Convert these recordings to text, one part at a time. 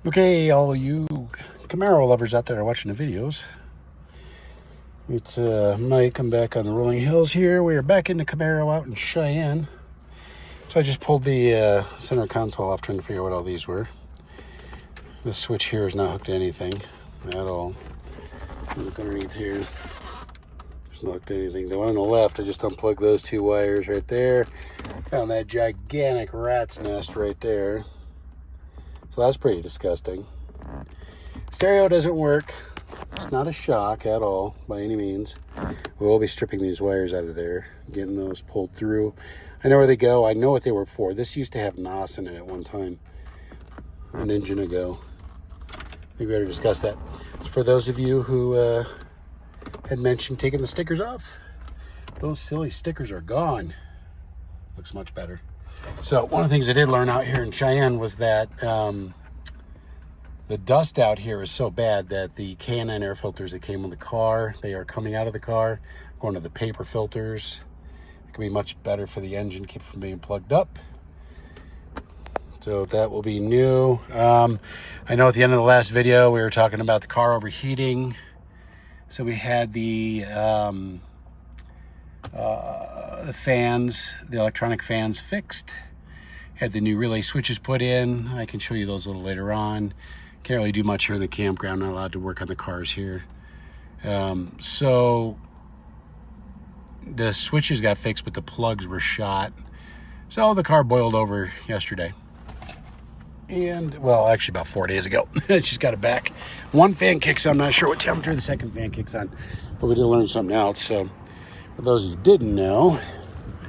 Okay, all you Camaro lovers out there watching the videos. It's Mike. I'm back on the rolling hills here. We are back in the Camaro out in Cheyenne. So I just pulled the center console off, trying to figure out what all these were. This switch here is not hooked to anything at all. Look underneath here. It's not hooked to anything. The one on the left, I just unplugged those two wires right there. Found that gigantic rat's nest right there. So that's pretty disgusting. Stereo doesn't work. It's not a shock at all by any means. We will be stripping these wires out of there, getting those pulled through. I know where they go. I know what they were for. This used to have NOS in it at one time, an engine ago. I think we already discussed that. So for those of you who had mentioned taking the stickers off, those silly stickers are gone. Looks much better. So one of the things I did learn out here in Cheyenne was that the dust out here is so bad that the K&N air filters that came with the car, they are coming out of the car, going to the paper filters. It can be much better for the engine, keep it from being plugged up. So that will be new. I know at the end of the last video, we were talking about the car overheating. So we had the fans, the electronic fans fixed. Had the new relay switches put in. I can show you those a little later on. Can't really do much here in the campground. Not allowed to work on the cars here. So the switches got fixed, but the plugs were shot. So the car boiled over yesterday. And, well, actually about 4 days ago. She's got it back. One fan kicks on. I'm not sure what temperature the second fan kicks on. But we did learn something else. So for those of you who didn't know,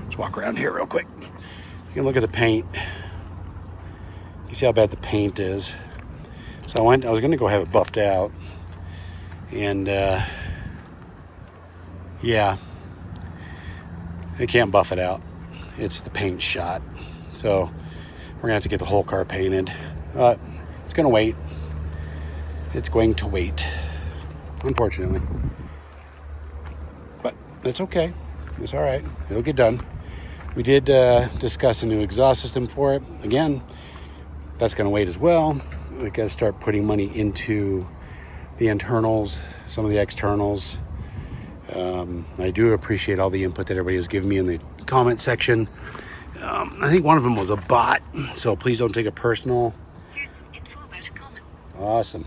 let's walk around here real quick. You can look at the paint. You see how bad the paint is. So I was going to go have it buffed out. And, yeah, they can't buff it out. It's the paint shot. So we're going to have to get the whole car painted. It's going to wait. It's going to wait, unfortunately. But that's okay. It's all right. It'll get done. We did discuss a new exhaust system for it. Again, that's going to wait as well. We got to start putting money into the internals, some of the externals. I do appreciate all the input that everybody has given me in the comment section. I think one of them was a bot, so please don't take it personal. Here's some info about a comment. Awesome.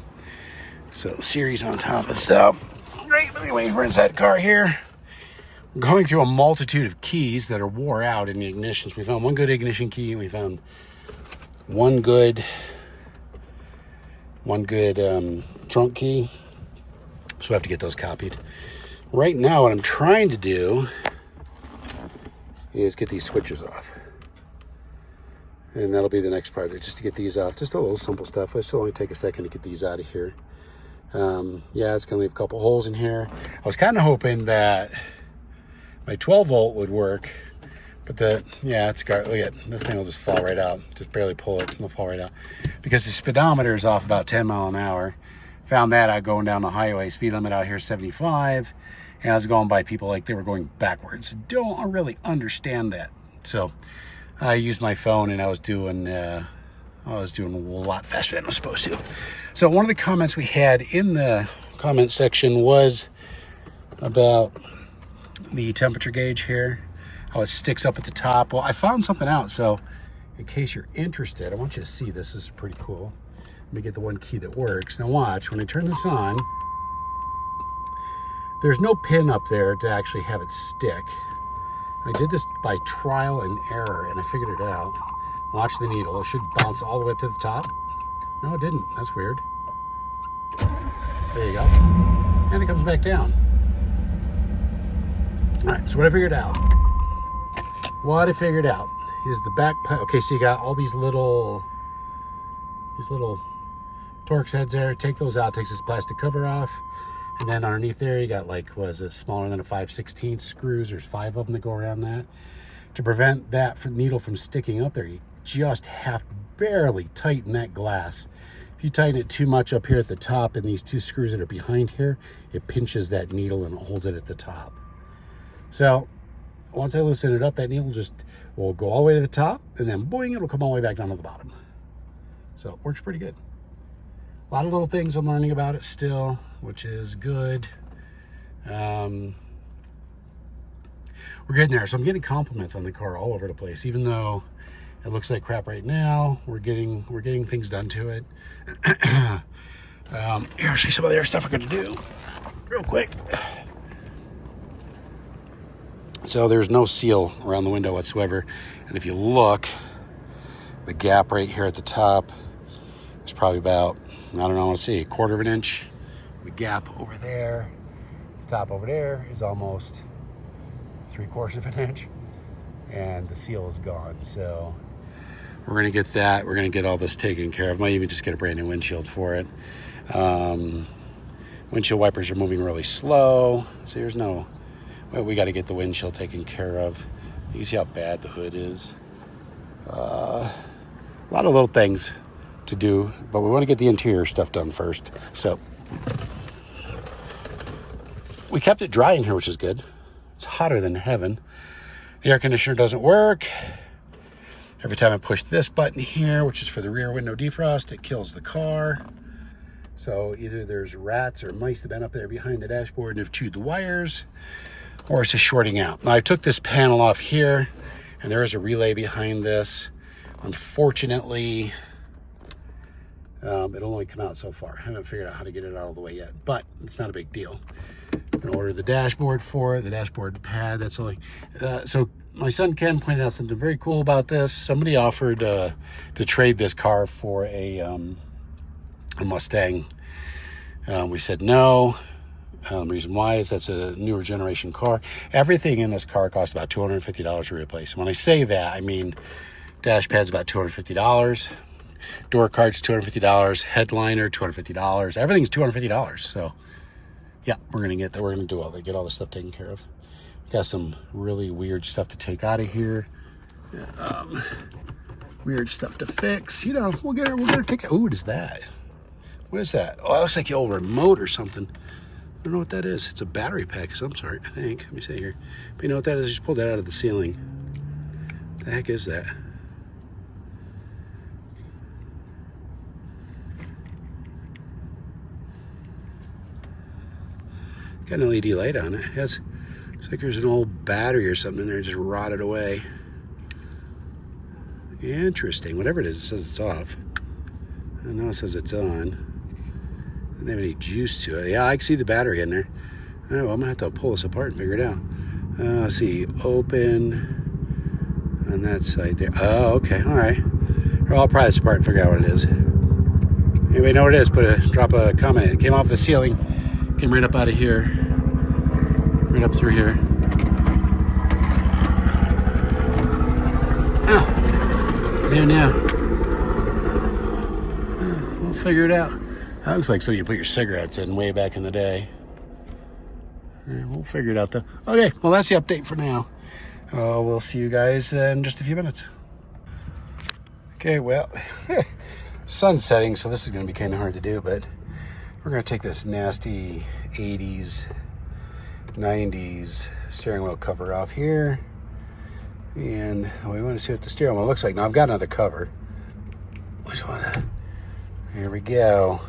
So Siri's on top of stuff. Great. But anyways, we're inside the car here. We're going through a multitude of keys that are wore out in the ignitions. We found one good ignition key, and we found one good trunk key. So we have to get those copied. Right now, what I'm trying to do is get these switches off. And that'll be the next project, just to get these off. Just a little simple stuff. It'll only take a second to get these out of here. Yeah, it's going to leave a couple holes in here. I was kind of hoping that my 12 volt would work, but it's got, look at this thing will just fall right out. Just barely pull it, it'll fall right out. Because the speedometer is off about 10 miles an hour. Found that out going down the highway. Speed limit out here is 75. And I was going by people like they were going backwards. Don't really understand that. So I used my phone and I was doing a lot faster than I was supposed to. So one of the comments we had in the comment section was about the temperature gauge here, how it sticks up at the top. Well, I found something out. So in case you're interested, I want you to see this. This is pretty cool. Let me get the one key that works. Now watch, when I turn this on, there's no pin up there to actually have it stick. I did this by trial and error, and I figured it out. Watch the needle. It should bounce all the way up to the top. No, it didn't. That's weird. There you go. And it comes back down. All right, so what I figured out is the back pipe. Okay, so you got all these little Torx heads there. Take those out. Takes this plastic cover off. And then underneath there, you got like, what is it, smaller than a 5/16 screws. There's 5 of them that go around that. To prevent that needle from sticking up there, you just have to barely tighten that glass. If you tighten it too much up here at the top and these 2 screws that are behind here, it pinches that needle and holds it at the top. So once I loosen it up, that needle will go all the way to the top, and then boing, it'll come all the way back down to the bottom. So it works pretty good. lot of little things I'm learning about it still, which is good. We're getting there. So I'm getting compliments on the car all over the place, even though it looks like crap right now. We're getting things done to it. Here, I'll show you some of the other stuff we're going to do real quick. So there's no seal around the window whatsoever. And if you look, the gap right here at the top is probably about, I don't know, I want to see, a quarter of an inch. The gap over there, the top over there is almost 3/4 of an inch. And the seal is gone. So we're going to get that. We're going to get all this taken care of. Might even just get a brand new windshield for it. Windshield wipers are moving really slow. So there's no... Well, we got to get the windshield taken care of. You can see how bad the hood is. A lot of little things to do, but we want to get the interior stuff done first. So we kept it dry in here, which is good. It's hotter than heaven. The air conditioner doesn't work. Every time I push this button here, which is for the rear window defrost, it kills the car. So either there's rats or mice that have been up there behind the dashboard and have chewed the wires, or it's just shorting out. Now I took this panel off here, and there is a relay behind this. Unfortunately, it'll only come out so far. I haven't figured out how to get it out all the way yet, but it's not a big deal. I'm gonna order the dashboard for it, the dashboard pad, that's all. So my son Ken pointed out something very cool about this. Somebody offered to trade this car for a Mustang. We said no. Reason why is that's a newer generation car. Everything in this car costs about $250 to replace. When I say that, I mean dash pad's about $250, door cards $250, headliner $250. Everything's $250. So yeah, we're gonna get all this stuff taken care of. Got some really weird stuff to take out of here. Weird stuff to fix. You know, we're gonna take it. Ooh, what is that? What is that? Oh, it looks like the old remote or something. I don't know what that is. It's a battery pack of some sort, I think. Let me see here. But you know what that is? I just pulled that out of the ceiling. The heck is that? Got an LED light on it. Looks like there's an old battery or something in there just rotted away. Interesting. Whatever it is, it says it's off. I know it says it's on. Doesn't have any juice to it. Yeah, I can see the battery in there. Oh, well, I'm gonna have to pull this apart and figure it out. Let's see, open on that side there. Oh, okay, all right. Or I'll pry this apart and figure out what it is. Anybody know what it is? Drop a comment. It came off the ceiling, came right up out of here, right up through here. Oh, there now. We'll figure it out. That looks like something you put your cigarettes in way back in the day. We'll figure it out though. Okay, well that's the update for now. We'll see you guys in just a few minutes. Okay, well, sun's setting, so this is going to be kind of hard to do, but we're going to take this nasty 80s, 90s steering wheel cover off here, and we want to see what the steering wheel looks like. Now I've got another cover. Which one? Here we go.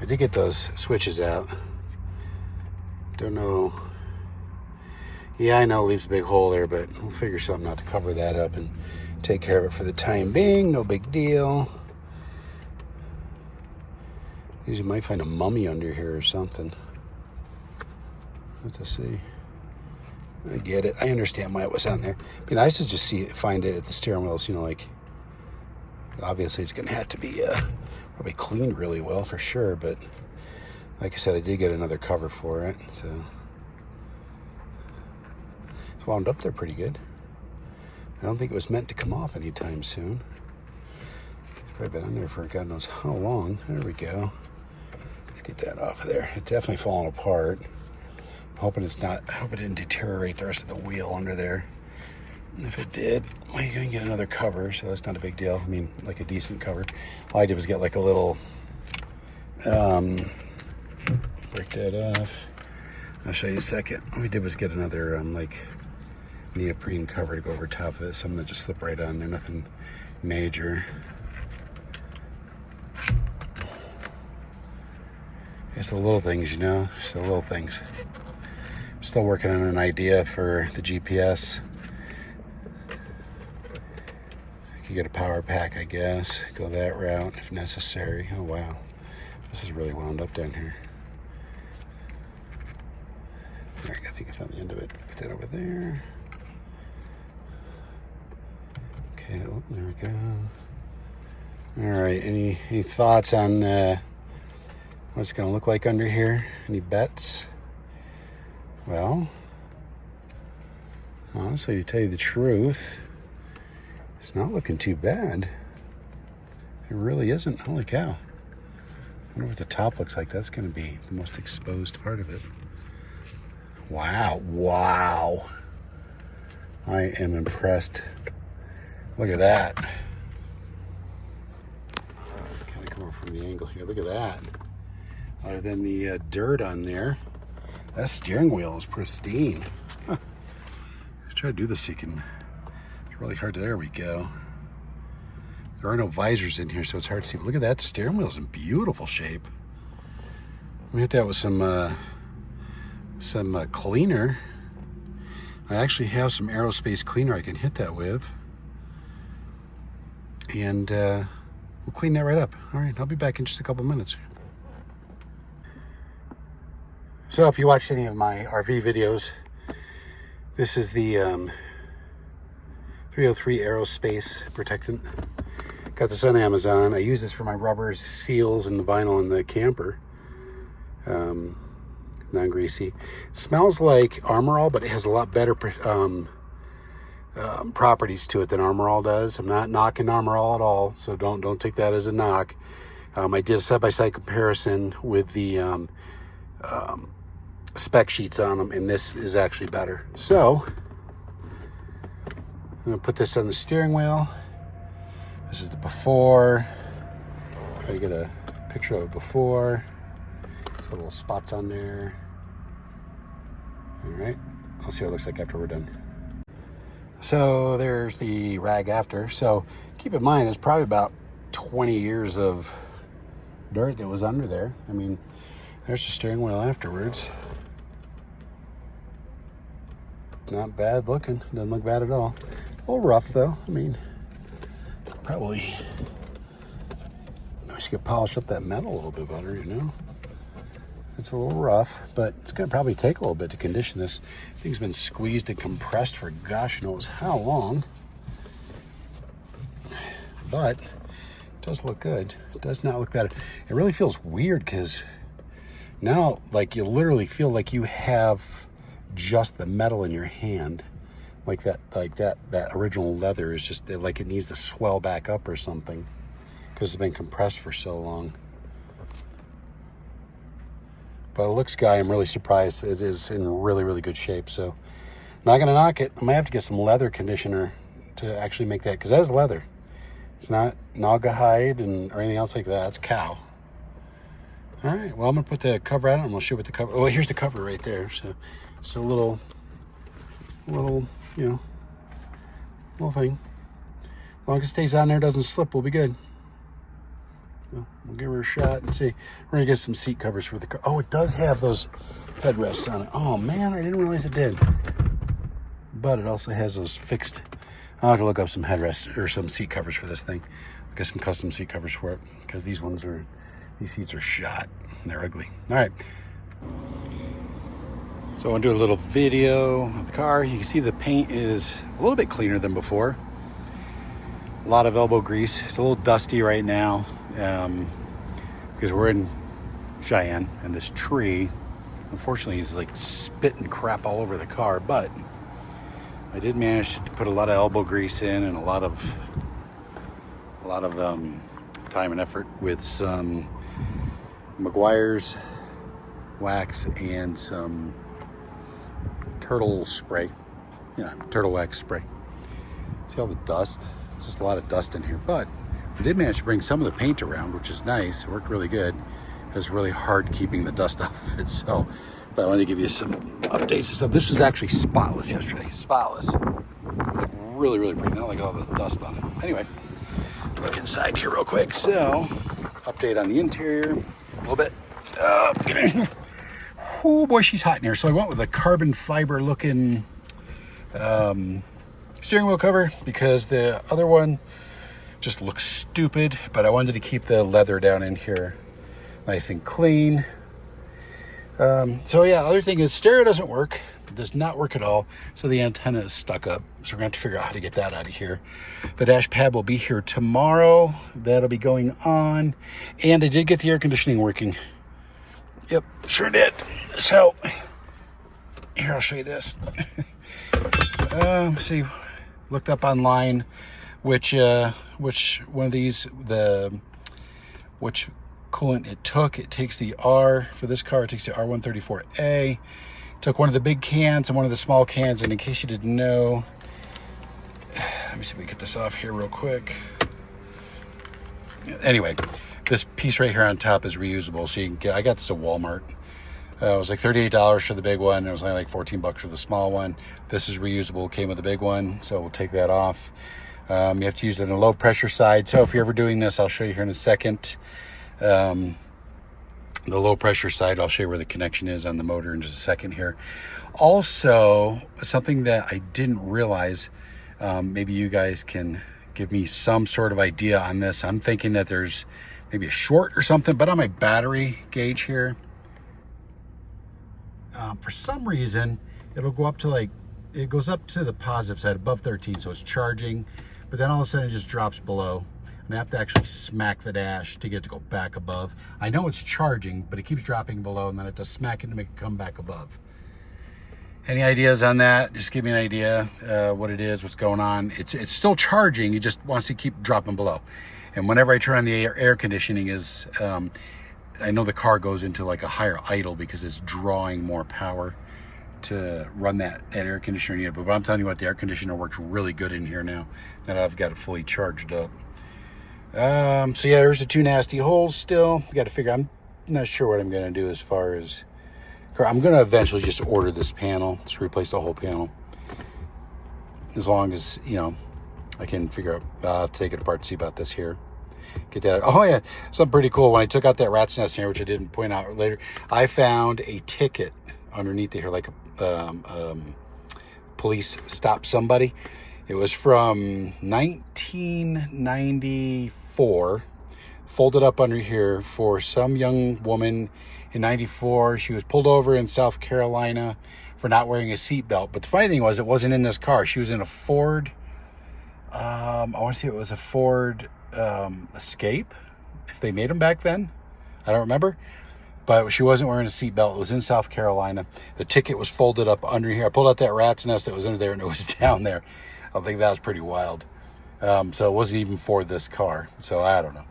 I did get those switches out. Don't know. Yeah, I know it leaves a big hole there, but we'll figure something out to cover that up and take care of it for the time being. No big deal. You might find a mummy under here or something. Let's to see. I get it. I understand why it was on there. It'd be nice to just find it at the steering wheels. You know, like obviously it's going to have to be probably cleaned really well for sure, but like I said, I did get another cover for it, so it's wound up there pretty good. I don't think it was meant to come off anytime soon. It's probably been on there for God knows how long. There we go. Let's get that off of there. It's definitely falling apart. I'm hoping it's not. I hope it didn't deteriorate the rest of the wheel under there. And if it did, well, you're gonna get another cover, so that's not a big deal. I mean, like a decent cover. All I did was get like a little, break that off. I'll show you in a second. All we did was get another like neoprene cover to go over top of it, something that just slip right on there. Nothing major. It's the little things, you know, just the little things. Still working on an idea for the GPS. I could get a power pack, I guess. Go that route if necessary. Oh, wow. This is really wound up down here. All right, I think I found the end of it. Put that over there. Okay, oh, there we go. All right, any thoughts on what it's going to look like under here? Any bets? Well, honestly, to tell you the truth, it's not looking too bad. It really isn't. Holy cow. I wonder what the top looks like. That's going to be the most exposed part of it. Wow. Wow. I am impressed. Look at that. Kind of come over from the angle here. Look at that. Other than the dirt on there, that steering wheel is pristine. Huh. Try to do this so you can. It's really hard. There we go. There are no visors in here, so it's hard to see. But look at that. The steering wheel's in beautiful shape. We hit that with some cleaner. I actually have some aerospace cleaner I can hit that with. And we'll clean that right up. All right, I'll be back in just a couple minutes. So if you watched any of my RV videos, this is the 303 aerospace protectant. Got this on Amazon. I use this for my rubbers, seals, and the vinyl in the camper. Non-greasy. It smells like Armor All, but it has a lot better properties to it than Armor All does. I'm not knocking Armor All at all, so don't take that as a knock. I did a side-by-side comparison with the spec sheets on them, and this is actually better. So I'm gonna put this on the steering wheel. This is the before. Try to get a picture of it before. Some little spots on there. All right, I'll see what it looks like after we're done. So there's the rag after. So keep in mind, there's probably about 20 years of dirt that was under there. I mean, there's the steering wheel afterwards. Not bad looking. Doesn't look bad at all. A little rough though. I mean, probably I should polish up that metal a little bit better, you know. It's a little rough, but it's gonna probably take a little bit to condition this. Thing's been squeezed and compressed for gosh knows how long. But it does look good. It does not look bad. It really feels weird because now, like, you literally feel like you have just the metal in your hand, like that original leather is just like it needs to swell back up or something because it's been compressed for so long. But it looks, I'm really surprised. It is in really, really good shape. So not gonna knock it. I might have to get some leather conditioner to actually make that, because that is leather. It's not naga hide or anything else like that. It's cow. All right, well, I'm gonna put the cover on it. I'm gonna show you what the cover. Oh, here's the cover right there. So it's a little, you know, little thing. As long as it stays on there, doesn't slip, we'll be good. So we'll give her a shot and see. We're gonna get some seat covers for the car. Oh, it does have those headrests on it. Oh man, I didn't realize it did. But it also has those fixed. I'll have to look up some headrests or some seat covers for this thing. Get some custom seat covers for it, because these seats are shot. They're ugly. All right. So I want to do a little video of the car. You can see the paint is a little bit cleaner than before. A lot of elbow grease. It's a little dusty right now because we're in Cheyenne, and this tree, unfortunately, is like spitting crap all over the car. But I did manage to put a lot of elbow grease in and a lot of time and effort with some Meguiar's wax and some turtle spray, turtle wax spray. See all the dust? It's just a lot of dust in here, but we did manage to bring some of the paint around, which is nice. It worked really good. It was really hard keeping the dust off of it, so, but I wanted to give you some updates and stuff. This was actually spotless yesterday, spotless. Like really, really pretty, not like all the dust on it. Anyway, look inside here real quick. So, update on the interior a little bit. Oh boy, she's hot in here. So I went with a carbon fiber looking steering wheel cover because the other one just looks stupid, but I wanted to keep the leather down in here nice and clean. So yeah, other thing is stereo doesn't work. It does not work at all. So the antenna is stuck up. So we're going to have to figure out how to get that out of here. The dash pad will be here tomorrow. That'll be going on. And I did get the air conditioning working. Yep, sure did. So here, I'll show you this. See, looked up online which one of these, which coolant it took. It takes the R, for this car, it takes the R134A. Took one of the big cans and one of the small cans, and in case you didn't know, let me see if we can get this off here real quick. Anyway, this piece right here on top is reusable, so you can get, I got this at Walmart. It was like $38 for the big one. It was only like $14 for the small one. This is reusable, came with the big one, so we'll take that off. You have to use it on the low pressure side. So if you're ever doing this, I'll show you here in a second. The low pressure side, I'll show you where the connection is on the motor in just a second here. Also, something that I didn't realize, maybe you guys can give me some sort of idea on this. I'm thinking that there's maybe a short or something, but on my battery gauge here, for some reason, it'll go up to like, it goes up to the positive side above 13, so it's charging, but then all of a sudden it just drops below. And I have to actually smack the dash to get it to go back above. I know it's charging, but it keeps dropping below, and then I have to smack it to make it come back above. Any ideas on that? Just give me an idea what it is, what's going on. It's still charging, it just wants to keep dropping below. And whenever I turn on the air conditioning is, I know the car goes into like a higher idle because it's drawing more power to run that air conditioner unit. But I'm telling you what, the air conditioner works really good in here now that I've got it fully charged up. So yeah, there's the two nasty holes still. Got to figure, I'm not sure what I'm going to do as far as, I'm going to eventually just order this panel, just replace the whole panel. As long as, you know, I can figure out, I'll take it apart to see about this here. Get that out. Oh yeah, something pretty cool. When I took out that rat's nest here, which I didn't point out later, I found a ticket underneath here, like a police stopped somebody. It was from 1994, folded up under here for some young woman in 94. She was pulled over in South Carolina for not wearing a seatbelt. But the funny thing was, it wasn't in this car. She was in a Ford, I want to say it was a Ford Escape, if they made them back then. I don't remember. But she wasn't wearing a seatbelt. It was in South Carolina. The ticket was folded up under here. I pulled out that rat's nest that was under there, and it was down there. I think that was pretty wild. So it wasn't even for this car. So I don't know.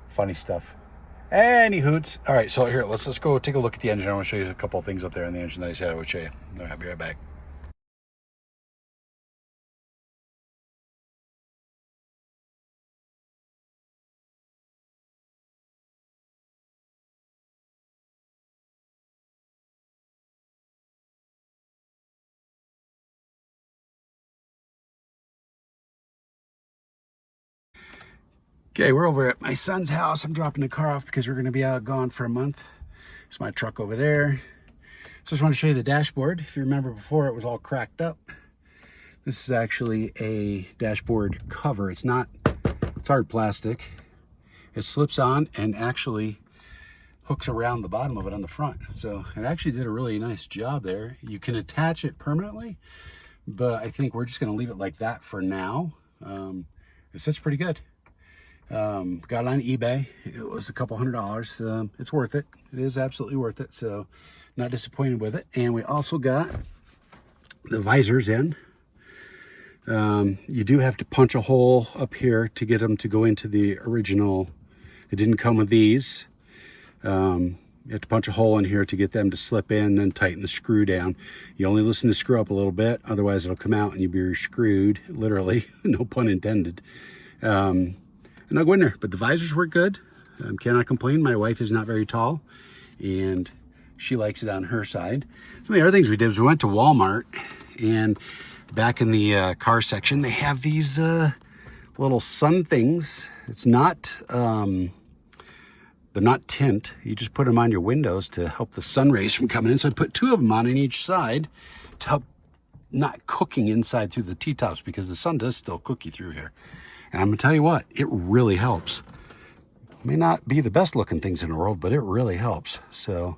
Funny stuff. Any hoots. All right, so here, let's go take a look at the engine. I want to show you a couple of things up there in the engine that I said I would show you. I'll be right back. Okay, we're over at my son's house. I'm dropping the car off because we're going to be out gone for a month. It's my truck over there. So I just want to show you the dashboard. If you remember before, it was all cracked up. This is actually a dashboard cover. It's hard plastic. It slips on and actually hooks around the bottom of it on the front. So it actually did a really nice job there. You can attach it permanently, but I think we're just going to leave it like that for now. It sits pretty good. Got it on eBay. It was a couple $100. It's worth it. It is absolutely worth it. So not disappointed with it. And we also got the visors in. You do have to punch a hole up here to get them to go into the original. It didn't come with these. You have to punch a hole in here to get them to slip in, then tighten the screw down. You only listen to screw up a little bit, otherwise it'll come out and you'll be screwed, literally, no pun intended. And I'll go in there, but the visors work good. Cannot complain. My wife is not very tall, and she likes it on her side. Some of the other things we did was we went to Walmart, and back in the car section, they have these little sun things. It's not, they're not tint. You just put them on your windows to help the sun rays from coming in. So I put 2 of them on each side to help not cooking inside through the T-tops, because the sun does still cook you through here. And I'm gonna tell you what, it really helps. May not be the best looking things in the world, but it really helps. So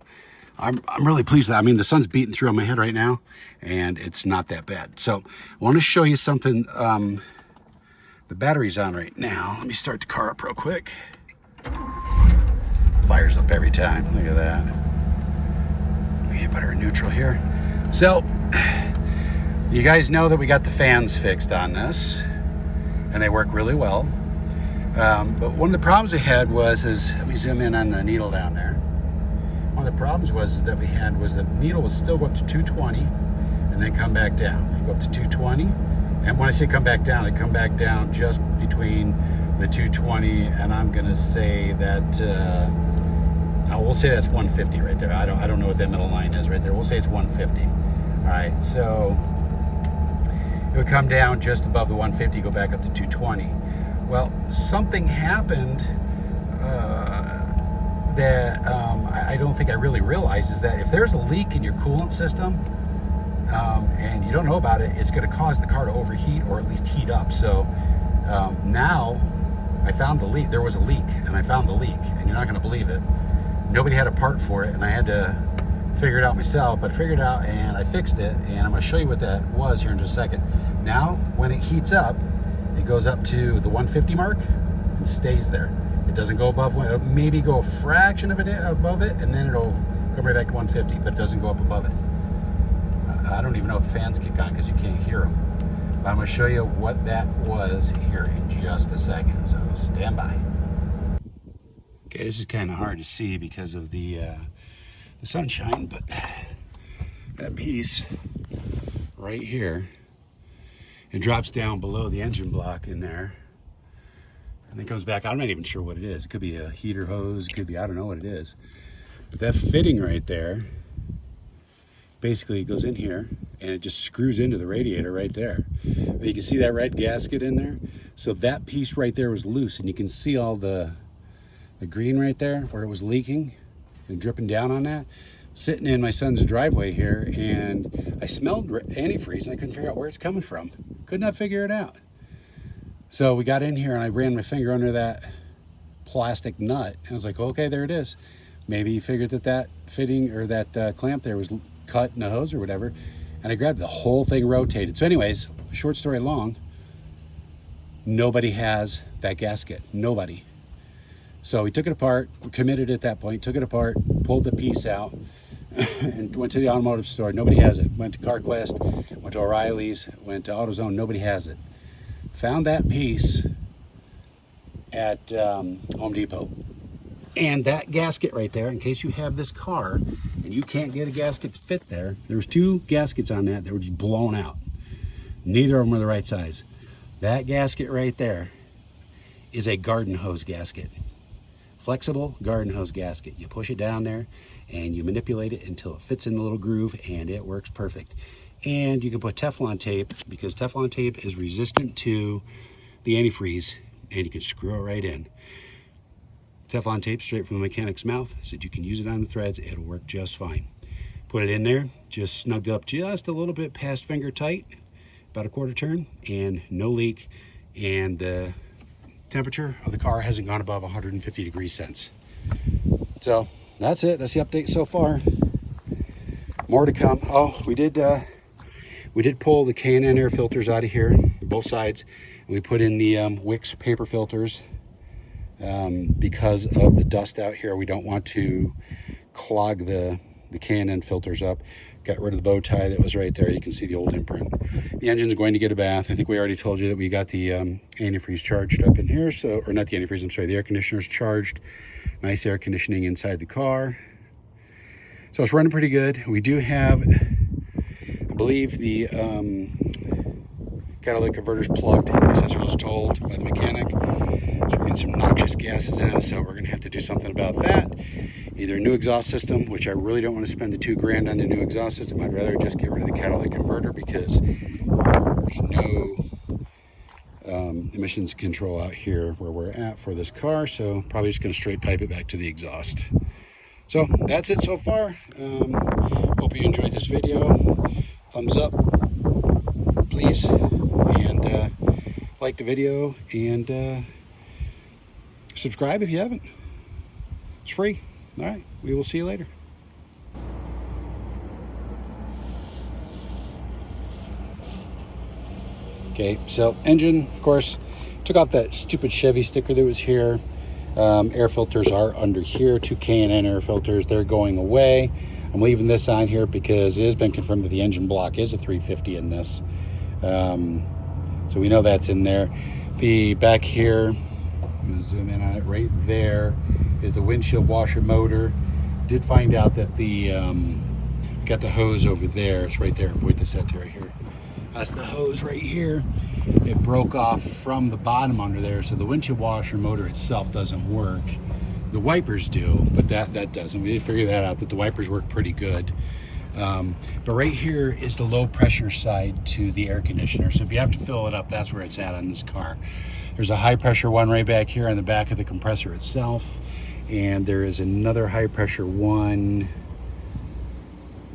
I'm really pleased with that. I mean, the sun's beating through on my head right now, and it's not that bad. So I want to show you something. The battery's on right now. Let me start the car up real quick. Fires up every time. Look at that. Let me put her in neutral here. So you guys know that we got the fans fixed on this, and they work really well. But one of the problems we had was, let me zoom in on the needle down there. One of the problems was that the needle would still go up to 220 and then come back down. It'd go up to 220, and when I say come back down, it'd come back down just between the 220, and I'm gonna say that we'll say that's 150 right there. I don't know what that middle line is right there. We'll say it's 150. All right, so it would come down just above the 150, go back up to 220. Well, something happened that I don't think I really realized, is that if there's a leak in your coolant system and you don't know about it, it's going to cause the car to overheat, or at least heat up. So now I found the leak. There was a leak, and I found the leak, and you're not going to believe it. Nobody had a part for it, and I had to figure it out myself, but I figured it out and I fixed it, and I'm going to show you what that was here in just a second. Now, when it heats up, it goes up to the 150 mark and stays there. It doesn't go above, it'll maybe go a fraction of it above it, and then it'll come right back to 150, but it doesn't go up above it. I don't even know if fans kick on because you can't hear them. But I'm going to show you what that was here in just a second, so stand by. Okay, this is kind of hard to see because of the sunshine, but that piece right here, it drops down below the engine block in there, and then comes back. I'm not even sure what it is. It could be a heater hose, it could be, I don't know what it is. But that fitting right there, basically it goes in here and it just screws into the radiator right there. But you can see that red gasket in there. So that piece right there was loose, and you can see all the green right there where it was leaking and dripping down on that. Sitting in my son's driveway here, and I smelled antifreeze, and I couldn't figure out where it's coming from. Could not figure it out. So we got in here and I ran my finger under that plastic nut, and I was like, okay, there it is. Maybe he figured that fitting, or that clamp there, was cut in the hose or whatever, and I grabbed the whole thing, rotated. So anyways, short story long, nobody has that gasket. Nobody. So we took it apart, we committed at that point, took it apart, pulled the piece out, and went to the automotive store. Nobody has it. Went to CarQuest, went to O'Reilly's, went to AutoZone. Nobody has it. Found that piece at Home Depot. And that gasket right there, in case you have this car and you can't get a gasket to fit there, there's 2 gaskets on that were just blown out. Neither of them are the right size. That gasket right there is a garden hose gasket. Flexible garden hose gasket. You push it down there and you manipulate it until it fits in the little groove, and it works perfect. And you can put Teflon tape, because Teflon tape is resistant to the antifreeze, and you can screw it right in. Teflon tape straight from the mechanic's mouth, so that you can use it on the threads. It'll work just fine. Put it in there, just snugged up just a little bit past finger tight, about a quarter turn, and no leak. And the temperature of the car hasn't gone above 150 degrees since. So that's it. That's the update so far. More to come. Oh, we did pull the K&N air filters out of here, both sides, and we put in the Wix paper filters because of the dust out here. We don't want to clog the K&N filters up. Got rid of the bow tie that was right there. You can see the old imprint. The engine's going to get a bath. I think we already told you that we got the antifreeze charged up in here. So, or not the antifreeze, I'm sorry, the air conditioner's charged. Nice air conditioning inside the car. So it's running pretty good. We do have, I believe, the catalytic converter's plugged, as I was told by the mechanic. So we're getting some noxious gases in it, so we're gonna have to do something about that. Either a new exhaust system, which I really don't want to spend the $2,000 on the new exhaust system. I'd rather just get rid of the catalytic converter, because there's no emissions control out here where we're at for this car. So probably just going to straight pipe it back to the exhaust. So that's it so far. Hope you enjoyed this video. Thumbs up, please, and like the video, and subscribe if you haven't. It's free. All right, we will see you later. Okay, so engine, of course, took off that stupid Chevy sticker that was here. Air filters are under here, 2 K&N air filters. They're going away. I'm leaving this on here because it has been confirmed that the engine block is a 350 in this. So we know that's in there. The back here, I'm gonna zoom in on it, right there is the windshield washer motor. Did find out that the, got the hose over there. It's right there, point this at right here. That's the hose right here. It broke off from the bottom under there, so the windshield washer motor itself doesn't work. The wipers do, but that doesn't. We did figure that out, that the wipers work pretty good. But right here is the low pressure side to the air conditioner. So if you have to fill it up, that's where it's at on this car. There's a high pressure one right back here on the back of the compressor itself. And there is another high pressure one.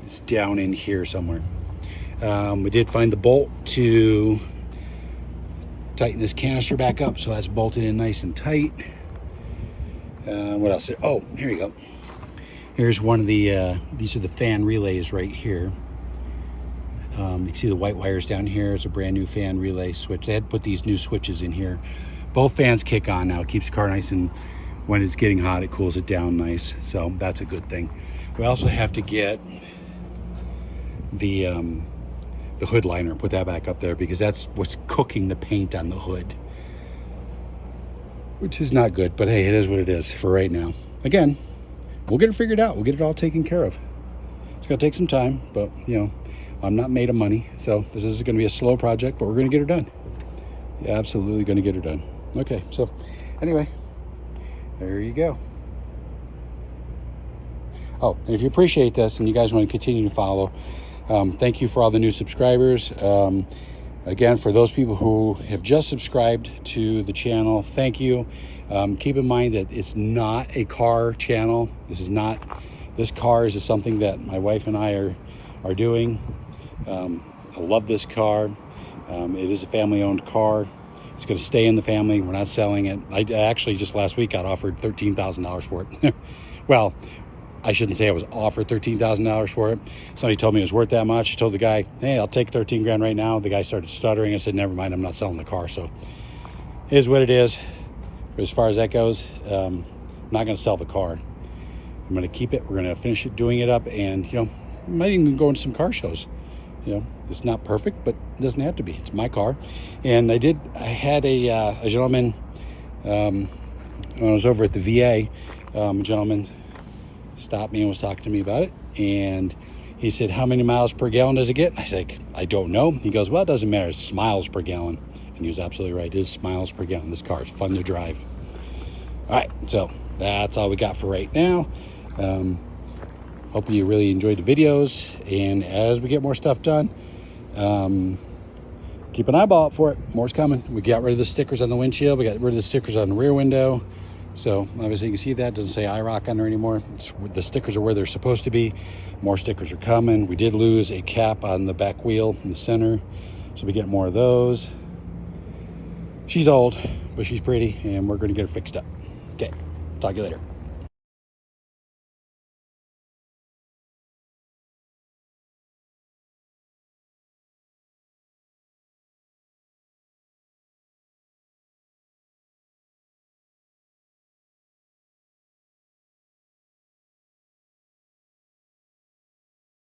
It's down in here somewhere. We did find the bolt to tighten this canister back up, so that's bolted in nice and tight. What else? Oh, here you go. Here's one of the, these are the fan relays right here. You can see the white wires down here. It's a brand new fan relay switch. They had put these new switches in here. Both fans kick on now. It keeps the car nice, and when it's getting hot, it cools it down nice. So that's a good thing. We also have to get the hood liner, put that back up there, because that's what's cooking the paint on the hood, which is not good, but hey, it is what it is for right now. Again, we'll get it figured out. We'll get it all taken care of. It's gonna take some time, but you know, I'm not made of money, so this is gonna be a slow project, but we're gonna get her done. Yeah, absolutely gonna get her done. Okay, so anyway, there you go. Oh, and if you appreciate this and you guys want to continue to follow, thank you for all the new subscribers. Again, for those people who have just subscribed to the channel, thank you. Keep in mind that it's not a car channel. This car is something that my wife and I are doing. I love this car. It is a family-owned car. It's going to stay in the family. We're not selling it. I actually just last week got offered $13,000 for it. Well, I shouldn't say I was offered $13,000 for it. Somebody told me it was worth that much. I told the guy, hey, I'll take 13 grand right now. The guy started stuttering. I said, never mind, I'm not selling the car. So it is what it is. As far as that goes, I'm not going to sell the car. I'm going to keep it. We're going to finish it, doing it up, and you know, we might even go into some car shows. You know, it's not perfect, but it doesn't have to be. It's my car. And I had a gentleman, when I was over at the VA, a gentleman stopped me and was talking to me about it, and he said, how many miles per gallon does it get? I said, I don't know. He goes, well, it doesn't matter, it's miles per gallon. And he was absolutely right. It is miles per gallon. This car is fun to drive. All right, so that's all we got for right now. Hope you really enjoyed the videos, and as we get more stuff done, keep an eyeball out for it. More's coming. We got rid of the stickers on the windshield. We got rid of the stickers on the rear window. So obviously you can see that it doesn't say IROC on there anymore. The stickers are where they're supposed to be. More stickers are coming. We did lose a cap on the back wheel in the center, so we get more of those. She's old, but she's pretty, and we're going to get her fixed up. Okay, talk to you later.